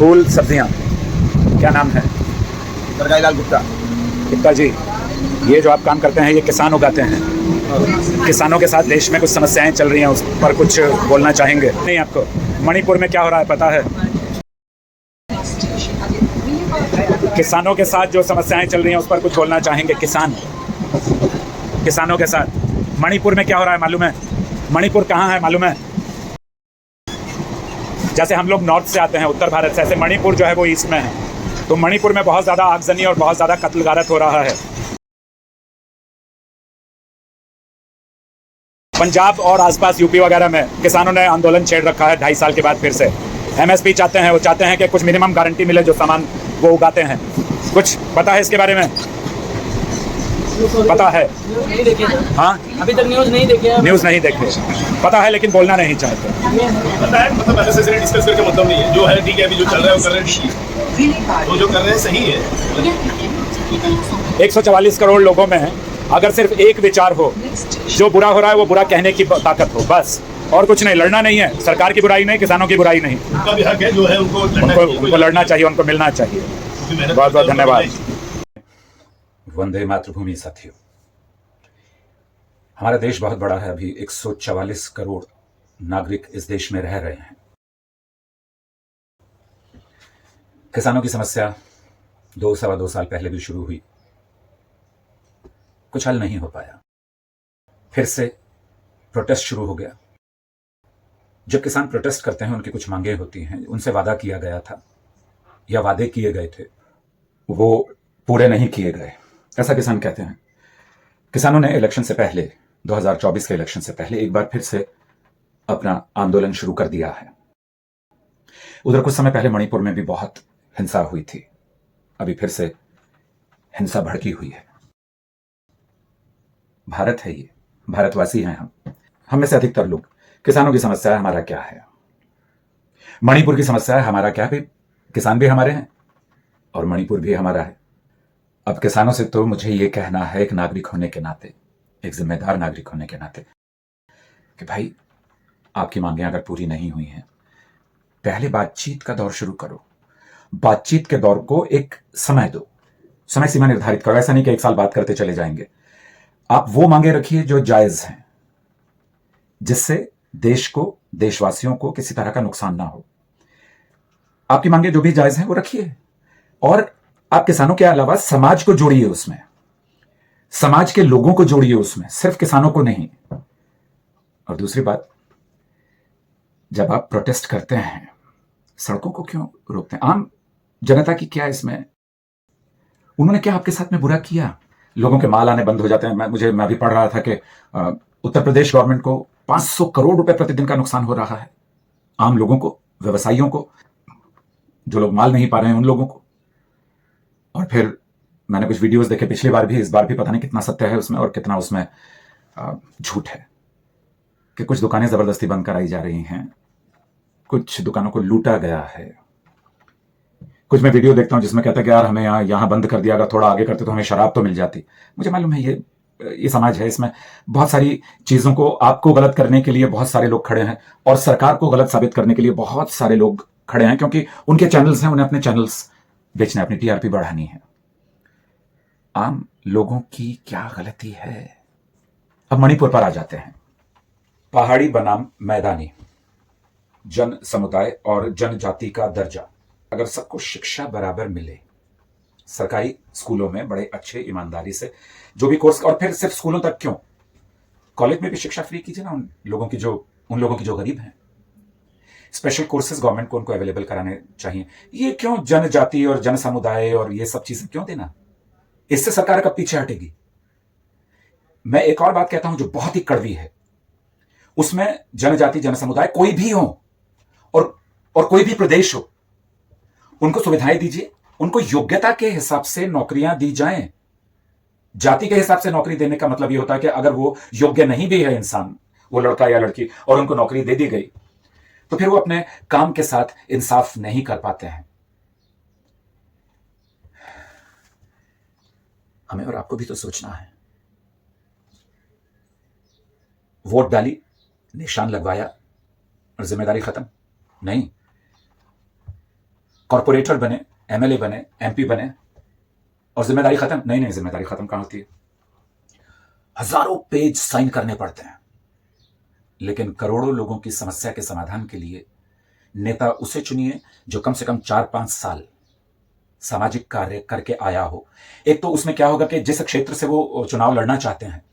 फूल सब्जियाँ, क्या नाम है? सरगाईलाल गुप्ता। गुप्ता जी, ये जो आप काम करते हैं ये किसान उगाते हैं। किसानों के साथ देश में कुछ समस्याएं चल रही हैं, उस पर कुछ बोलना चाहेंगे? नहीं, आपको मणिपुर में क्या हो रहा है पता है? किसानों के साथ जो समस्याएं चल रही हैं उस पर कुछ बोलना चाहेंगे? किसानों के साथ मणिपुर में क्या हो रहा है मालूम है? मणिपुर कहाँ है मालूम है? जैसे हम लोग नॉर्थ से आते हैं, उत्तर भारत से, ऐसे मणिपुर जो है वो ईस्ट में है। तो मणिपुर में बहुत ज़्यादा आगजनी और बहुत ज़्यादा कत्ल गारत हो रहा है। पंजाब और आसपास यूपी वगैरह में किसानों ने आंदोलन छेड़ रखा है 2.5 साल के बाद फिर से। एमएसपी चाहते हैं, वो चाहते हैं कि कुछ मिनिमम गारंटी मिले जो सामान वो उगाते हैं। कुछ पता है इसके बारे में? पता है? नहीं देखे। हाँ, अभी तक न्यूज़ नहीं देखे। न्यूज़ नहीं देखे, पता है लेकिन बोलना नहीं चाहते। पता है, मतलब अननेसेसरी डिस्कस करके मतलब नहीं है। जो है ठीक है, अभी जो चल रहा है वो कर रहे हैं ठीक है, वो जो कर रहे हैं सही है। 144 करोड़ लोगों में अगर सिर्फ एक विचार हो, जो बुरा हो रहा है वो बुरा कहने की ताकत हो, बस, और कुछ नहीं। लड़ना नहीं है, सरकार की बुराई नहीं, किसानों की बुराई नहीं। उनका भी हक है, जो है उनको लड़ना चाहिए, उनको मिलना चाहिए। बहुत बहुत धन्यवाद। वंदे मातृभूमि साथियों, हमारा देश बहुत बड़ा है। अभी 144 करोड़ नागरिक इस देश में रह रहे हैं। किसानों की समस्या 2-2.25 साल पहले भी शुरू हुई, कुछ हल नहीं हो पाया। फिर से प्रोटेस्ट शुरू हो गया। जब किसान प्रोटेस्ट करते हैं, उनकी कुछ मांगे होती हैं, उनसे वादा किया गया था या वादे किए गए थे, वो पूरे नहीं किए गए, ऐसा किसान कहते हैं। किसानों ने इलेक्शन से पहले, 2024 के इलेक्शन से पहले एक बार फिर से अपना आंदोलन शुरू कर दिया है। उधर कुछ समय पहले मणिपुर में भी बहुत हिंसा हुई थी। अभी फिर से हिंसा भड़की हुई है। भारत है ये, भारतवासी हैं हम में से अधिकतर लोग। किसानों की समस्या है, हमारा क्या है? मणिपुर की समस्या है, हमारा क्या है? किसान भी हमारे हैं और मणिपुर भी हमारा है। अब किसानों से तो मुझे ये कहना है, एक नागरिक होने के नाते, एक जिम्मेदार नागरिक होने के नाते, कि भाई आपकी मांगें अगर पूरी नहीं हुई हैं, पहले बातचीत का दौर शुरू करो। बातचीत के दौर को एक समय दो, समय सीमा निर्धारित करो। ऐसा नहीं कि 1 साल बात करते चले जाएंगे। आप वो मांगे रखिए जो जायज हैं, जिससे देश को, देशवासियों को किसी तरह का नुकसान ना हो। आपकी मांगे जो भी जायज हैं वो रखिए, और आप किसानों के अलावा समाज को जोड़िए उसमें, समाज के लोगों को जोड़िए उसमें, सिर्फ किसानों को नहीं। और दूसरी बात, जब आप प्रोटेस्ट करते हैं, सड़कों को क्यों रोकते हैं? आम जनता की क्या इसमें, उन्होंने क्या आपके साथ में बुरा किया? लोगों के माल आने बंद हो जाते हैं। मैं अभी पढ़ रहा था कि उत्तर प्रदेश गवर्नमेंट को 500 करोड़ रुपए प्रतिदिन का नुकसान हो रहा है। आम लोगों को, व्यवसायियों को, जो लोग माल नहीं पा रहे हैं उन लोगों को। और फिर मैंने कुछ वीडियोस देखे पिछली बार भी, इस बार भी पता नहीं कितना सत्य है उसमें और कितना उसमें झूठ है, कि कुछ दुकानें जबरदस्ती बंद कराई जा रही हैं, कुछ दुकानों को लूटा गया है। कुछ मैं वीडियो देखता हूं जिसमें कहता है कि यार हमें यहाँ बंद कर दिया, अगर थोड़ा आगे करते तो हमें शराब तो मिल जाती। मुझे मालूम है ये समाज है, इसमें बहुत सारी चीजों को, आपको गलत करने के लिए बहुत सारे लोग खड़े हैं, और सरकार को गलत साबित करने के लिए बहुत सारे लोग खड़े हैं, क्योंकि उनके चैनल्स हैं, उन्हें अपने चैनल्स बेचने, अपनी टीआरपी बढ़ानी है। आम लोगों की क्या गलती है? अब मणिपुर पर आ जाते हैं। पहाड़ी बनाम मैदानी, जन समुदाय और जनजाति का दर्जा, अगर सबको शिक्षा बराबर मिले, सरकारी स्कूलों में बड़े अच्छे ईमानदारी से जो भी कोर्स, और फिर सिर्फ स्कूलों तक क्यों, कॉलेज में भी शिक्षा फ्री कीजिए ना उन लोगों की जो गरीब हैं। स्पेशल कोर्सेज गवर्नमेंट को उनको अवेलेबल कराने चाहिए। ये क्यों जनजाति और जन समुदाय और ये सब चीजें क्यों देना? इससे सरकार कब पीछे हटेगी? मैं एक और बात कहता हूं जो बहुत ही कड़वी है, उसमें जनजाति, जन समुदाय कोई भी हो और कोई भी प्रदेश हो, उनको सुविधाएं दीजिए, उनको योग्यता के हिसाब से नौकरियां दी जाएं। जाति के हिसाब से नौकरी देने का मतलब यह होता है कि अगर वो योग्य नहीं भी है इंसान, वो लड़का या लड़की, और उनको नौकरी दे दी गई, तो फिर वो अपने काम के साथ इंसाफ नहीं कर पाते हैं। हमें और आपको भी तो सोचना है। वोट डाली, निशान लगवाया और जिम्मेदारी खत्म? नहीं। कॉर्पोरेटर बने, एमएलए बने, एमपी बने और जिम्मेदारी खत्म? नहीं, जिम्मेदारी खत्म कहां होती है। हजारों पेज साइन करने पड़ते हैं, लेकिन करोड़ों लोगों की समस्या के समाधान के लिए नेता उसे चुनिए जो कम से कम 4-5 साल सामाजिक कार्य करके आया हो। एक तो उसमें क्या होगा कि जिस क्षेत्र से वो चुनाव लड़ना चाहते हैं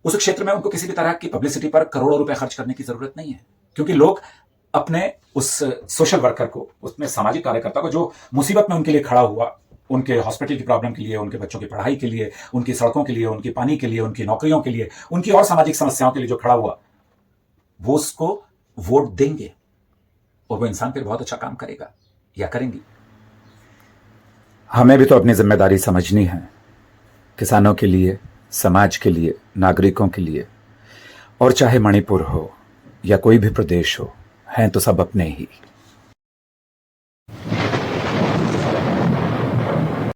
उस क्षेत्र में उनको किसी भी तरह की पब्लिसिटी पर करोड़ों रुपए खर्च करने की जरूरत नहीं है, क्योंकि लोग अपने उस सोशल वर्कर को, उसमें सामाजिक कार्यकर्ता को जो मुसीबत में उनके लिए खड़ा हुआ, उनके हॉस्पिटल की प्रॉब्लम के लिए, उनके बच्चों की पढ़ाई के लिए, उनकी सड़कों के लिए, उनकी पानी के लिए, उनकी नौकरियों के लिए, उनकी और सामाजिक समस्याओं के लिए जो खड़ा हुआ, वो उसको वोट देंगे और वो इंसान फिर बहुत अच्छा काम करेगा या करेंगी। हमें भी तो अपनी जिम्मेदारी समझनी है, किसानों के लिए, समाज के लिए, नागरिकों के लिए। और चाहे मणिपुर हो या कोई भी प्रदेश हो, हैं तो सब अपने ही।